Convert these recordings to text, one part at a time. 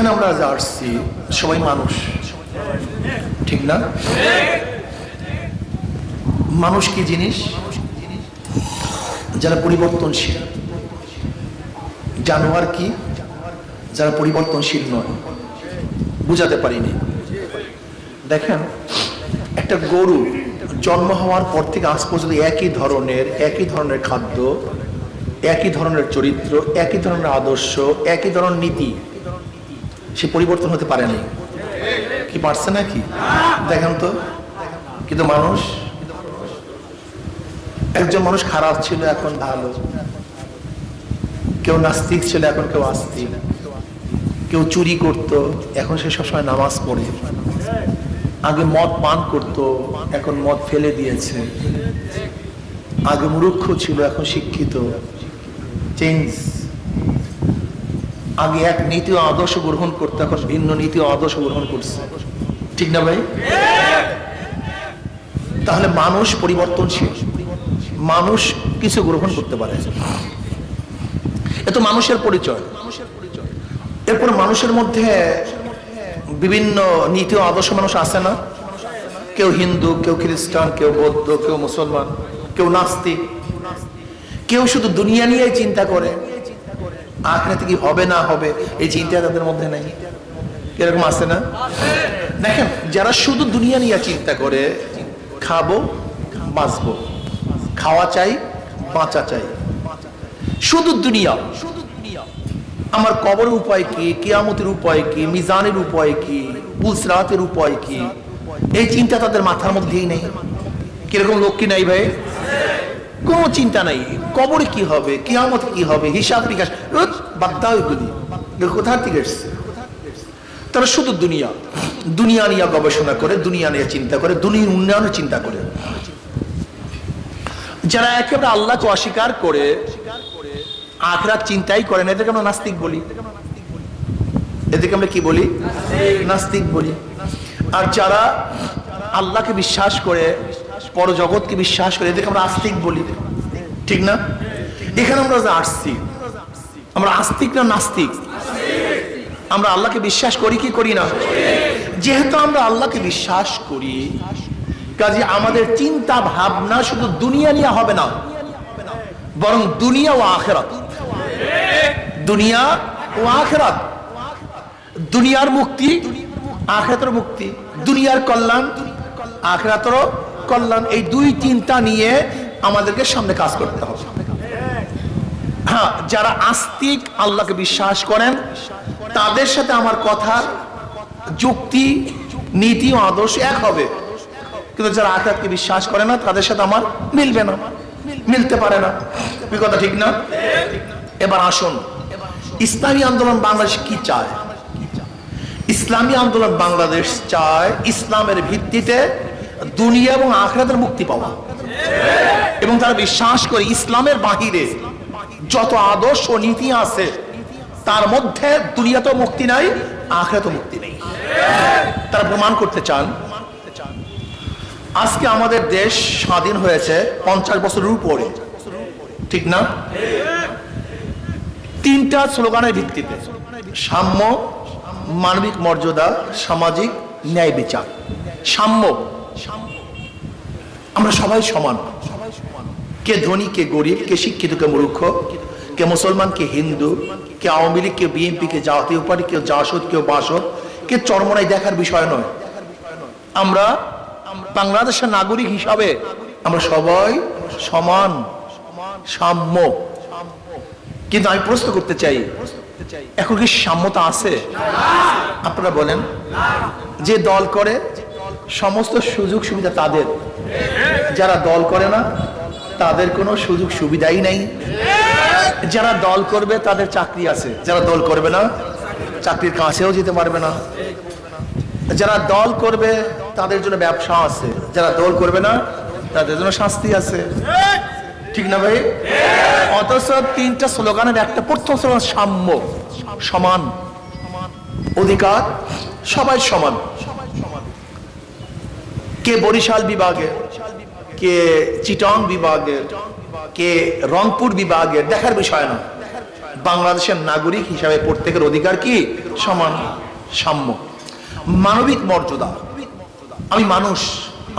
এখানে আমরা যা আসছি সবাই মানুষ, ঠিক না? মানুষ কি জিনিস? যারা পরিবর্তনশীল। জানোয়ার কি? যারা পরিবর্তনশীল নয়। বুঝাতে পারিনি। দেখেন, একটা গরু জন্ম হওয়ার পর থেকে আজ পর্যন্ত একই ধরনের খাদ্য, একই ধরনের চরিত্র, একই ধরনের আদর্শ, একই ধরনের নীতি, সে পরিবর্তন হতে পারেনি। কি পারছে নাকি? দেখেন তো। কিন্তু মানুষ, একজন মানুষ খারাপ ছিল, এখন ভালো। কেউ নাস্তিক ছিল, এখন কেউ আস্তিক। কেউ চুরি করত, এখন সে সবসময় নামাজ পড়ে। আগে মদ পান করত, এখন মদ ফেলে দিয়েছে। আগে মূর্খ ছিল, এখন শিক্ষিত। চেঞ্জ। আগে এক নীতি ও আদর্শ গ্রহণ করতে, এখন ভিন্ন নীতি ও আদর্শ গ্রহণ করছে। ঠিক না ভাই? তাহলে মানুষ পরিবর্তনশীল, মানুষ কিছু গ্রহণ করতে পারে। এ তো মানুষের পরিচয়। এরপর মানুষের মধ্যে বিভিন্ন নীতি ও আদর্শ মানুষ আছে না? কেউ হিন্দু, কেউ খ্রিস্টান, কেউ বৌদ্ধ, কেউ মুসলমান, কেউ নাস্তিক। কেউ শুধু দুনিয়া নিয়ে চিন্তা করে, আখিরাতে কি হবে না হবে এই চিন্তা তাদের মধ্যে নেই। এরকম আছে না? দেখেন, যারা শুধু দুনিয়া নিয়ে চিন্তা করে, খাবো বাঁচবো, খাওয়া চাই, বাঁচা চাই, শুধু দুনিয়া। আমার কবরের উপায় কি, কিয়ামতের উপায় কি, মিজানের উপায় কি, পুলসরাতের উপায় কি, এই চিন্তা তাদের মাথার মধ্যেই নেই। কিরকম লোক কি নাই ভাই? কোনো চিন্তা নাই। কবরে কি হবে, কিয়ামতে কি হবে, হিসাব নিকাশ বাদ দাও এগুলি। কোথা থেকে এসছে? তারা শুধু দুনিয়া নিয়ে গবেষণা করে, দুনিয়া নিয়ে চিন্তা করে, দুনিয়ার উন্নয়নের চিন্তা করে। যারা একেবারে আল্লাহকে অস্বীকার করে আখিরাত চিন্তাই করে না, এদেরকে আমরা নাস্তিক বলি। এদেরকে আমরা কি বলি? নাস্তিক বলি। আর যারা আল্লাহকে বিশ্বাস করে, পরজগৎকে বিশ্বাস করে, এদেরকে আমরা আস্তিক বলি। ঠিক না? এখানে আমরা যে আসছি, আমরা আস্তিক না নাস্তিক? আমরা আল্লাহকে বিশ্বাস করি কি করি না? যেহেতু আমরা আল্লাহকে বিশ্বাস করি, কাজে আমাদের চিন্তা ভাবনা শুধু দুনিয়া নিয়ে হবে না, বরং দুনিয়া ও আখিরাত। দুনিয়া ও আখিরাত। দুনিয়ার মুক্তি, আখিরাতের মুক্তি। দুনিয়ার কল্যাণ, আখিরাতের কল্যাণ। এই দুই চিন্তা নিয়ে আমাদেরকে সামনে কাজ করতে হবে। হ্যাঁ, যারা আস্তিক, আল্লাহকে বিশ্বাস করেন, তাদের সাথে আমার কথা, যুক্তি, নীতি ও আদর্শ এক হবে। কিন্তু যারা আখিরাতকে বিশ্বাস করে না, তাদের সাথে আমার মিলবে না, মিলতে পারে না। এই কথা ঠিক না? এবার আসুন, ইসলামী আন্দোলন বাংলাদেশ কি চায়? ইসলামী আন্দোলন বাংলাদেশ চায় ইসলামের ভিত্তিতে দুনিয়া এবং আখিরাতের মুক্তি পাওয়া। এবং তারা বিশ্বাস করে ইসলামের বাহিরে যত আদর্শ ও নীতি আছে, তার মধ্যে দুনিয়াতেও মুক্তি নাই, আখিরাতেও মুক্তি নেই। তারা প্রমাণ করতে চান। আজকে আমাদের দেশ স্বাধীন হয়েছে 50 বছরের উপরে, ঠিক না? 3টা স্লোগানের ভিত্তিতে: সাম্য, মানবিক মর্যাদা, সামাজিক ন্যায় বিচার। সাম্য, আমরা সবাই সমান। কে ধনী, কে গরিব, কে শিক্ষিত, কে মূর্খ, কে মুসলমান, কে হিন্দু, কে আওয়ামী লীগ, কে বিএনপি, কে জাতীয় পার্টি, কেউ জাসদ, কেউ বাসদ, কে চরমনাই দেখার বিষয় নয়। আমরা বাংলাদেশের নাগরিক হিসাবে আমরা সবাই সমান, সাম্য। কিন্তু আমি প্রশ্ন করতে চাই, এখন কি সাম্যতা আছে? আপনারা বলেন। যে দল করে সমস্ত সুযোগ সুবিধা তাদের, যারা দল করে না তাদের কোনো সুযোগ সুবিধাই নাই। যারা দল করবে তাদের চাকরি আছে, যারা দল করবে না চাকরির কাছেও যেতে পারবে না। যারা দল করবে তাদের জন্য ব্যবসা আছে, যারা দল করবে না তাদের জন্য শাস্তি আছে। ঠিক না ভাই? অথচ 3টা স্লোগানের একটা প্রথম স্লোগান সাম্য, সমান অধিকার, সবাই সমান। কে বরিশাল বিভাগে, কে চিটং বিভাগের, কে রংপুর বিভাগের দেখার বিষয় না। বাংলাদেশের নাগরিক হিসাবে প্রত্যেকের অধিকার কি? সমান, সাম্য, মানবিক মর্যাদা। আমি মানুষ,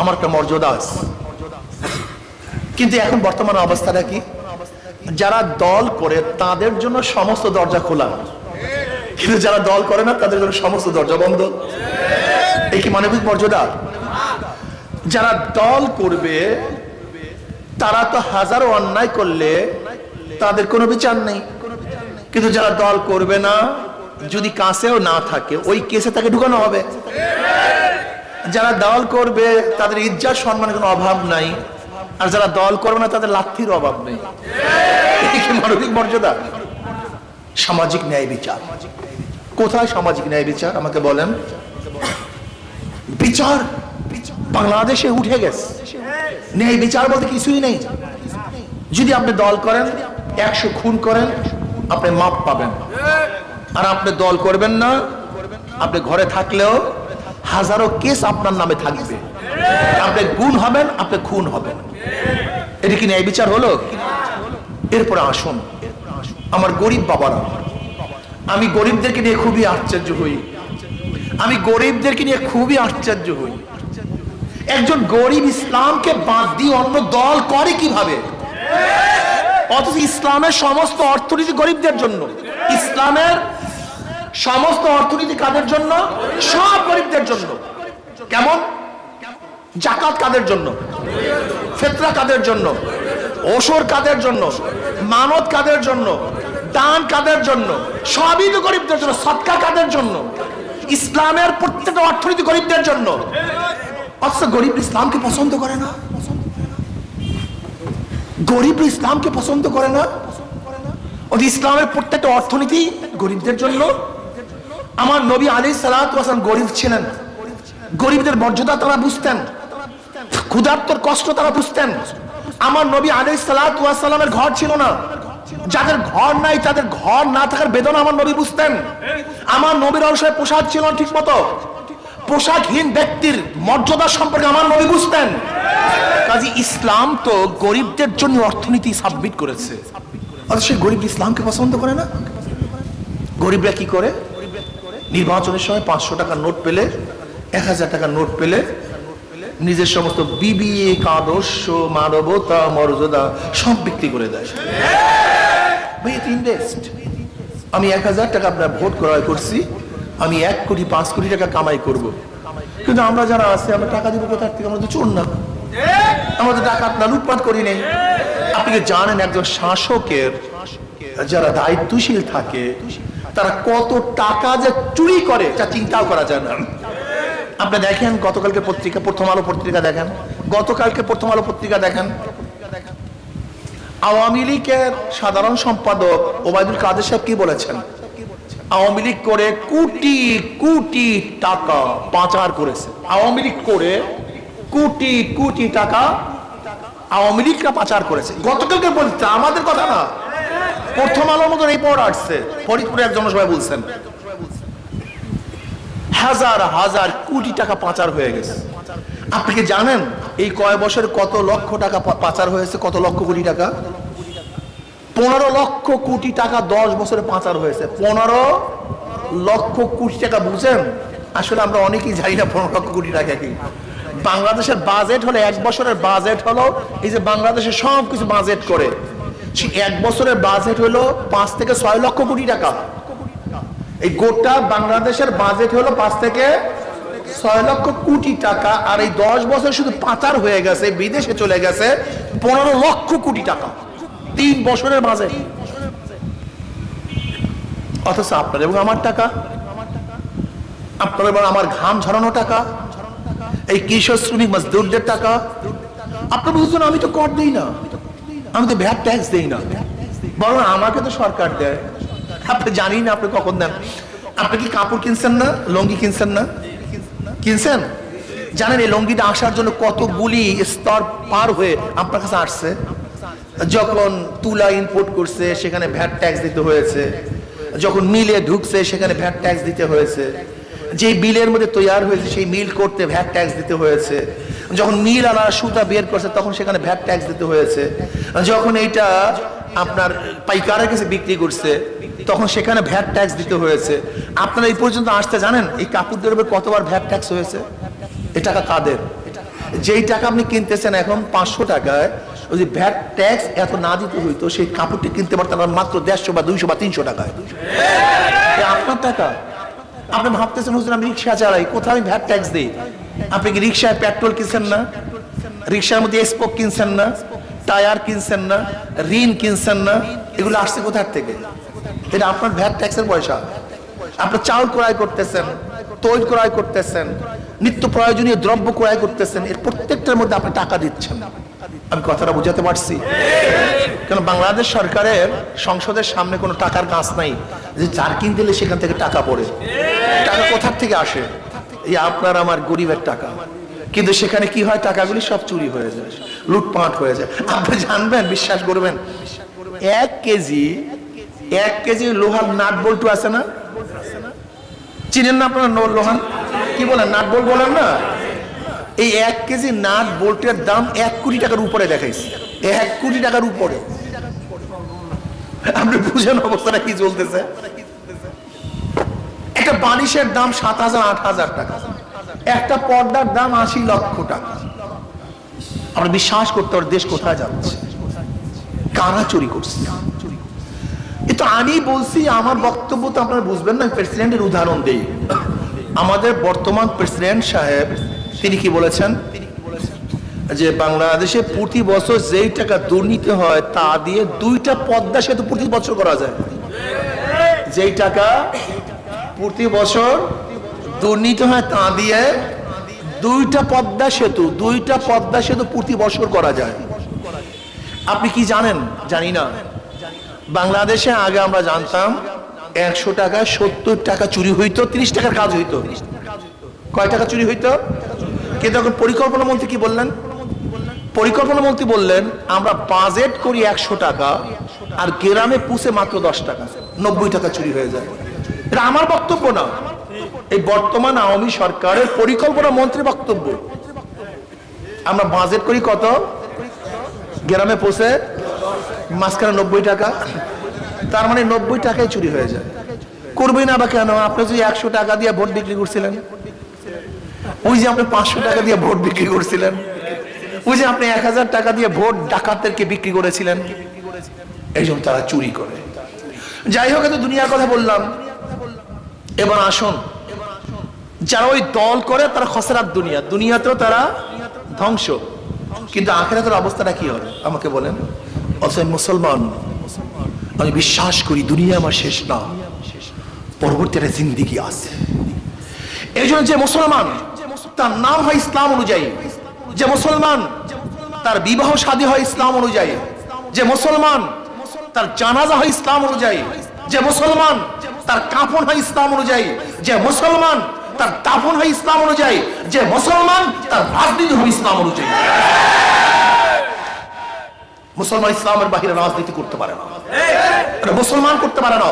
আমার একটা মর্যাদা আছে। কিন্তু এখন বর্তমান অবস্থাটা কি? যারা দল করে তাদের জন্য সমস্ত দরজা খোলা, কিন্তু যারা দল করে না তাদের জন্য সমস্ত দরজা বন্ধ। এই কি মানবিক মর্যাদা? যারা দল করবে তারা তো হাজারো অন্যায় করলে তাদের কোনো বিচার নেই, কিন্তু যারা দল করবে না, যদি কাছেও না থাকে ওই কেসে তাকে ঢুকানো হবে। যারা দল করবে তাদের ইজ্জত সম্মানের কোনো অভাব নাই, আর যারা দল করবে না তাদের লাথির অভাব নেই। এই কি মানবিক মর্যাদা? সামাজিক ন্যায় বিচার কোথায়? সামাজিক ন্যায় বিচার আমাকে বলেন। বিচার বাংলাদেশে উঠে গেছে, ন্যায় বিচার বলতে কিছুই নেই। যদি আপনি দল করেন, 100 খুন করেন, আপনি মাপ পাবেন। আর আপনি দল করবেন না, আপনি ঘরে থাকলেও হাজারো কেস আপনার নামে থাকবে। আপনি গুণ হবেন, আপনি খুন হবেন। এটা কি ন্যায় বিচার হলো? এরপরে আসুন আমার গরিব বাবারা, আমি গরিবদেরকে নিয়ে খুবই আশ্চর্য হই। আমি গরিবদেরকে নিয়ে খুবই আশ্চর্য হই। একজন গরিব ইসলামকে বাদ দিয়ে অন্য দল করে কিভাবে? অথচ ইসলামের সমস্ত অর্থনীতি গরিবদের জন্য। ইসলামের সমস্ত অর্থনীতি কাদের জন্য? সব গরিবদের জন্য। কেমন? জাকাত কাদের জন্য? ফিতরা কাদের জন্য? ওশর কাদের জন্য? মানত কাদের জন্য? দান কাদের জন্য? সবই তো গরিবদের জন্য। সদকা কাদের জন্য? ইসলামের প্রত্যেকটা অর্থনীতি গরিবদের জন্য। অথচ গরিব ইসলামকে পছন্দ করে না। গরিব ইসলামকে পছন্দ করে না। ইসলামের প্রত্যেকটা অর্থনীতি গরিবদের জন্য। আমার নবী আলাইহিস সালাতু ওয়াস সালাম গরিব ছিলেন। গরিবদের মর্যাদা তারা বুঝতেন, ক্ষুধার্তর কষ্ট তারা বুঝতেন। আমার নবী আলাইহিস সালাতু ওয়াস সালামের ঘর ছিল না। যাদের ঘর নাই তাদের ঘর না থাকার বেদনা আমার নবী বুঝতেন। আমার নবীর অনুসারে পোশাক ছিল না ঠিক মতো। পোশাকহীন ব্যক্তির মর্যাদা সম্পর্কে আমার নবী বুঝতেন। কাজী ইসলাম তো গরিবদের জন্য অর্থনীতি সাবমিট করেছে। অথচ সে গরিব ইসলামকে পছন্দ করে না। গরিবরা কি করে? নির্বাচনের সময় 500 টাকার নোট পেলে, 1000 টাকার নোট পেলে নিজের সমস্ত বিবেক, আদর্শ, মানবতা, মর্যাদা সব বিক্রি করে দেয়। ভাই এটা ইনভেস্ট। আমি 1000 টাকা আপনার ভোট ক্রয় করছি, আমি 1 কোটি 5 কোটি টাকা কামাই করব। কিন্তু আমরা যারা আছে আমরা টাকা দিব কোথার থেকে? আমরা তো চোর না, আমরা তো টাকা আপনার লুটপাট করি নেই। আপনি কি জানেন একজন শাসকের যারা দায়িত্বশীল থাকে তারা কত টাকা যে চুরি করে তা চিন্তাও করা যায় না। আপনি দেখেন গতকালকে পত্রিকা, প্রথম আলো পত্রিকা দেখেন, গতকালকে প্রথম আলো পত্রিকা দেখেন, আওয়ামী লীগের সাধারণ সম্পাদক ওবায়দুল কাদের সাহেব কি বলেছেন? আওয়ামী লীগ করে কোটি কোটি টাকা পাচার করেছে। আওয়ামী লীগ করে কোটি কোটি টাকা আওয়ামী লীগরা পাচার করেছে। গতকালকে বলছে, আমাদের কথা না, প্রথম আলোর মতো রিপোর্ট আসছে। ফরিদপুরে এক জনসভায় বলছেন হাজার হাজার কোটি টাকা পাচার হয়ে গেছে। আপনি কি জানেন এই কয় বছরে কত লক্ষ টাকা পাচার হয়েছে? কত লক্ষ কোটি টাকা? 15 লক্ষ কোটি টাকা 10 বছরে পাচার হয়েছে। 15 লক্ষ কোটি টাকা। বুঝেন, আসলে আমরা অনেকেই জানি না 15 লক্ষ কোটি টাকা কি। বাংলাদেশের বাজেট হলো, 1 বছরের বাজেট হলো, এই যে বাংলাদেশের সব কিছু বাজেট করে, সেই 1 বছরের বাজেট হলো 5 থেকে 6 লক্ষ কোটি টাকা। এই গোটা বাংলাদেশের বাজেট হলো 5 থেকে 6 লক্ষ কোটি টাকা। আর এই 10 বছর শুধু পাচার হয়ে গেছে, বিদেশে চলে গেছে 15 লক্ষ কোটি টাকা। 3 বছরের বাজেট। অথচ আপনার এবং আমার টাকা, আপনার এবং আমার ঘাম ঝরানো টাকা, এই কৃষক শ্রমিক মজদুরদের টাকা। আপনি বুঝছেন আমি তো কর দেই না, আমি তো ভ্যাট ট্যাক্স দেই না, বরং আমাকে তো সরকার দেয়। আপনি জানি না আপনি কখন দেন। আপনি কি কাপড় কিনছেন না? লুঙ্গি কিনছেন না? কিনছেন? জানেন এই লুঙ্গিটা আসার জন্য কতগুলি স্তর পার হয়ে আপনার কাছে আসছে? যখন তুলা ইম্পোর্ট করছে সেখানে ভ্যাট ট্যাক্স দিতে হয়েছে, যখন মিলে ঢুকছে সেখানে ভ্যাট ট্যাক্স দিতে হয়েছে, যে বিলের মধ্যে তৈরি হয়েছে সেই মিল করতে ভ্যাট ট্যাক্স দিতে হয়েছে, যখন মিল আলা সুতা বের করছে তখন সেখানে ভ্যাট ট্যাক্স দিতে হয়েছে, যখন এইটা আপনার পাইকারের কাছে বিক্রি করছে তখন সেখানে ভ্যাট ট্যাক্স দিতে হয়েছে। আপনারা এই পর্যন্ত আসতে জানেন এই কাপড়দের উপর কতবার ভ্যাট ট্যাক্স হয়েছে? এই টাকা কাদের? যেই টাকা আপনি কিনতেছেন এখন 500 টাকায়, ওই ভ্যাট ট্যাক্স এত না দিতে হইতো সেই কাপড়টি কিনতে পারতেন মাত্র 150 বা 200 বা 300 টাকায়। আপনার টাকা। আপনি ভাবতেছেন হুজুর আমি রিক্সা চালাই, কোথায় আমি ভ্যাট ট্যাক্স দিই? আপনি কি রিক্সায় পেট্রোল কিনছেন না? রিক্সার মধ্যে স্পোক কিনছেন না? টায়ার কিনছেন না? ঋণ কিনছেন না? এগুলো আসছে কোথার থেকে? এটা আপনার ভ্যাট ট্যাক্সের পয়সা। আপনার চাউল ক্রয় করতেছেন, তৈল ক্রয় করতেছেন, নিত্য প্রয়োজনীয় দ্রব্য ক্রয় করতেছেন, এর প্রত্যেকটার মধ্যে আপনি টাকা দিচ্ছেন। আমি কথাটা বুঝাতে পারছি? কেন বাংলাদেশ সরকারের সংসদের সামনে কোনো টাকার গাছ নাই যে জারকিন দিলে সেখান থেকে টাকা পড়ে। টাকা কোথার থেকে আসে? এই আপনার আমার গরিবের টাকা। কিন্তু সেখানে কি হয়? টাকাগুলি সব চুরি হয়ে যায়, লুটপাট হয়ে যায়। আপনি জানবেন, বিশ্বাস করবেন, 1 কেজি লোহার নাট বল্টু আছে না? চিনেন না আপনারা? লোহার কি বলেন? নাট বল্টু বলেন না? এই 1 কেজি নাট বল্টের দাম 1 কোটি টাকার উপরে দেখাইছে। 1 কোটি টাকার উপরে। আপনি বুঝেন অবস্থাটা কি চলতেছে? একটা বালিশের দাম 7,000 8,000 টাকা, একটা পর্দার দাম 80 লক্ষ টাকা। আমরা বিশ্বাস করতে পারি দেশ কোথায় যাচ্ছে, কারা চুরি করছে। এটা আমি বলছি, আমার বক্তব্য তো আপনারা বুঝবেন না। প্রেসিডেন্টের উদাহরণ দেই। আমাদের বর্তমান প্রেসিডেন্ট সাহেব তিনি কি বলেছেন যে বাংলাদেশে প্রতি বছর যেই টাকা দুর্নীতি হয় তা দিয়ে 2টা পদ্মা সেতু প্রতি বছর করা যায়। যেই টাকা প্রতি বছর দুর্নীতি হয় তা দিয়ে 2টা পদ্মা সেতু প্রতি বছর করা যায়। আপনি কি জানেন? জানি না। বাংলাদেশে আগে আমরা জানতাম 100 টাকা 70 টাকা চুরি হইতো, 30 টাকার কাজ হইতো। কয় টাকা চুরি হইতো? কিন্তু এখন পরিকল্পনা মন্ত্রী কি বললেন? পরিকল্পনা মন্ত্রী বললেন আমরা বাজেট করি 100 টাকা আর গ্রামে পুষে মাত্র 10 টাকা, 90 টাকা চুরি হয়ে যায়। এটা আমার বক্তব্য না, এই বর্তমান আওয়ামী সরকারের পরিকল্পনা মন্ত্রী বক্তব্য। আমরা বাজেট করি কত, গ্রামে পৌঁছে মাঝখানে 90 টাকা, তার মানে 90 টাকায় চুরি হয়ে যায়। করবেই না বা কেন? আপনি যদি 100 টাকা দিয়ে ভোট বিক্রি করছিলেন, ওই যে আপনি 500 টাকা দিয়ে ভোট বিক্রি করছিলেন, ওই যে আপনি 1000 টাকা দিয়ে ভোট ডাকাতদেরকে বিক্রি করেছিলেন, এই জন্য তারা চুরি করে। যাই হোক, এত দুনিয়ার কথা বললাম। এবার আসুন, যারা ওই দল করে তারা খসরাত দুনিয়া, দুনিয়াতেও তারা ধ্বংস, কিন্তু আখিরাতের অবস্থাটা কি হবে আমাকে বলেন? অথচ মুসলমান, আমি বিশ্বাস করি দুনিয়া আমার শেষ না, পরবর্তী একটা জিন্দিগি আছে। এই জন্য যে মুসলমান তার নাম হয় ইসলাম অনুযায়ী, যে মুসলমান তার বিবাহ শাদী হয় ইসলাম অনুযায়ী, যে মুসলমান তার জানাজা হয় ইসলাম অনুযায়ী, যে মুসলমান তার কাফন হয় ইসলাম অনুযায়ী, যে মুসলমান তার দাফন হয় ইসলাম অনুযায়ী, যে মুসলমান তার রাজনীতি হয় ইসলাম অনুযায়ী। মুসলমান ইসলামের বাহিরে রাজনীতি করতে পারে না। মুসলমান করতে পারে না,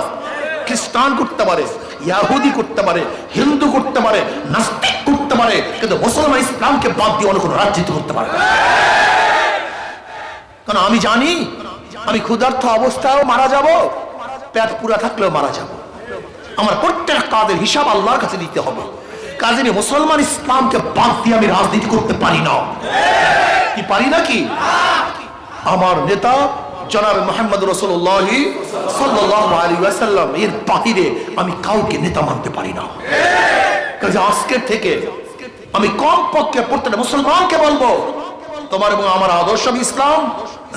খ্রিস্টান করতে পারে, ইহুদি করতে পারে, হিন্দু করতে পারে, নাস্তিক করতে পারে, কিন্তু মুসলমান ইসলামকে বাদ দিয়ে অন্য কোনো রাজনীতি করতে পারে না। কারণ আমি জানি আমি ক্ষুধার্ত অবস্থায়ও মারা যাব, পেট পুরা থাকলেও মারা যাব। আমার প্রত্যেক কাজের হিসাব আল্লাহর কাছে দিতে হবে। কাজে মুসলমান ইসলামকে বাদ দিয়ে আমি রাজনীতি করতে পারি না। কি পারি নাকি? আমার নেতা জনাব মুহাম্মদ রাসূলুল্লাহ সাল্লাল্লাহু আলাইহি ওয়াসাল্লাম এর বাহিরে আমি কাউকে নেতা মানতে পারি না। কাজে আজকের থেকে আমি কমপক্ষে প্রত্যেকটা মুসলমানকে বলবো, তোমার এবং আমার আদর্শ ইসলাম,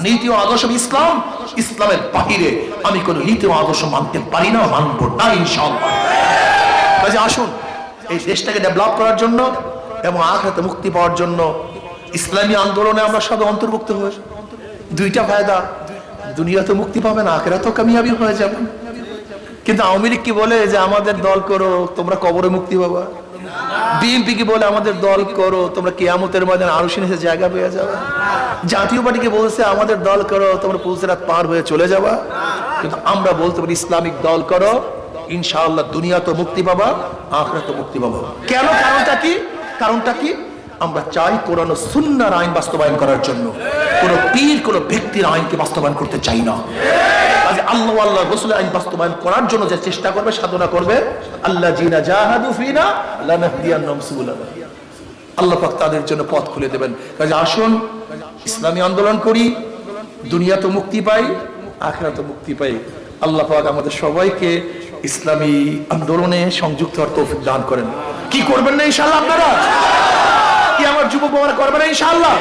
নীতি ও আদর্শ ইসলাম, ইসলামের বাহিরে আমি কোনো নীতি ও আদর্শ মানতে পারি না, মানবো না ইনশাআল্লাহ। কাজে আসুন, এই দেশটাকে ডেভেলপ করার জন্য এবং আখিরাতে মুক্তি পাওয়ার জন্য ইসলামী আন্দোলনে আমরা সবাই অন্তর্ভুক্ত হই। 2টা ফায়দা, দুনিয়াতে মুক্তি পাবেন, আখিরাতেও কামিয়াবি হয়ে যাবেন। কিন্তু আওয়ামী লীগ কি বলে যে আমাদের দল করো তোমরা কবরে মুক্তি পাবা, বিএনপি কি বলে আমাদের দল করো তোমরা কিয়ামতের ময়দানে আরশে নিচে জায়গা পেয়ে যাবে, জাতীয় পার্টিকে বলছে আমাদের দল করো তোমরা পুলসিরাত পার হয়ে চলে যাবা। কিন্তু আমরা বলতে পারি ইসলামিক দল করো, ইনশাআল্লাহ দুনিয়াতে মুক্তি পাবা, আখিরাতে মুক্তি পাবা। কেন? কারণটা কি? আমরা চাই কোরআন ও সুন্নাহর আইন বাস্তবায়ন করার জন্য, কোন পীর কোন ব্যক্তির আইনকে বাস্তবায়ন করতে চাই না। আল্লাহ আল্লাহ রাসূলের আইন বাস্তবায়ন করার জন্য যে চেষ্টা করবে, সাধনা করবে, আল্লাযীনা জাহাদু ফিনা লানাহদিয়ান্নাহুম সুবুলানা, আল্লাহ পাক তাদের জন্য পথ খুলে দেবেন। কাজে আসুন ইসলামী আন্দোলন করি, দুনিয়া তো মুক্তি পাই, আখিরাত তো মুক্তি পাই। আল্লাহ পাক আমাদের সবাইকে ইসলামী আন্দোলনে সংযুক্ত হওয়ার তৌফিক দান করেন। কি করবেন না ইনশাআল্লাহ? আপনারা কি আমার যুবক বাবারা করবেন না ইনশাআল্লাহ?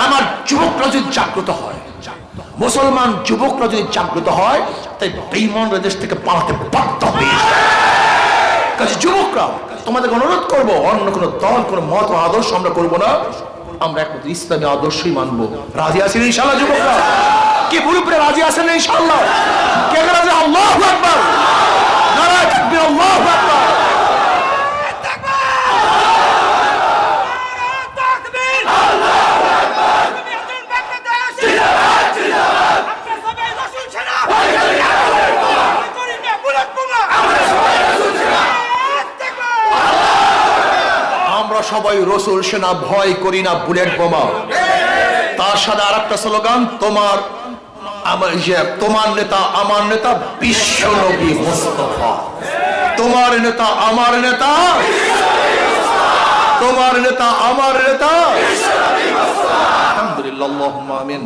আমার যুবকরা যদি জাগ্রত হয়, মুসলমান যুবকরা যদি জাগ্রত হয়, তাই বেঈমানরা দেশ থেকে পালাতে বাধ্য হবে। কাজে যুবকরা, তোমাদের অনুরোধ করব, অন্য কোনো দল, কোনো মত ও আদর্শ আমরা করব না, আমরা একমাত্র ইসলামী আদর্শই মানবো। রাজি আছেন ইনশাআল্লাহ যুবকরা? কি পুরোপুরি রাজি আছেন ইনশাআল্লাহ? কে রাজি? আল্লাহু আকবার, নারায়ে তাকবীর, আল্লাহু আকবার। আমরা সবাই রাসূল সেনা, ভয় করি না বুলেট বোমা। তার সাথে আরেকটা স্লোগান, তোমার তোমার নেতা আমার নেতা বিশ্ব নবী মুস্তাফা। তোমার নেতা আমার নেতা, তোমার নেতা আমার নেতা। আলহামদুলিল্লাহ, আল্লাহুম্মা আমিন।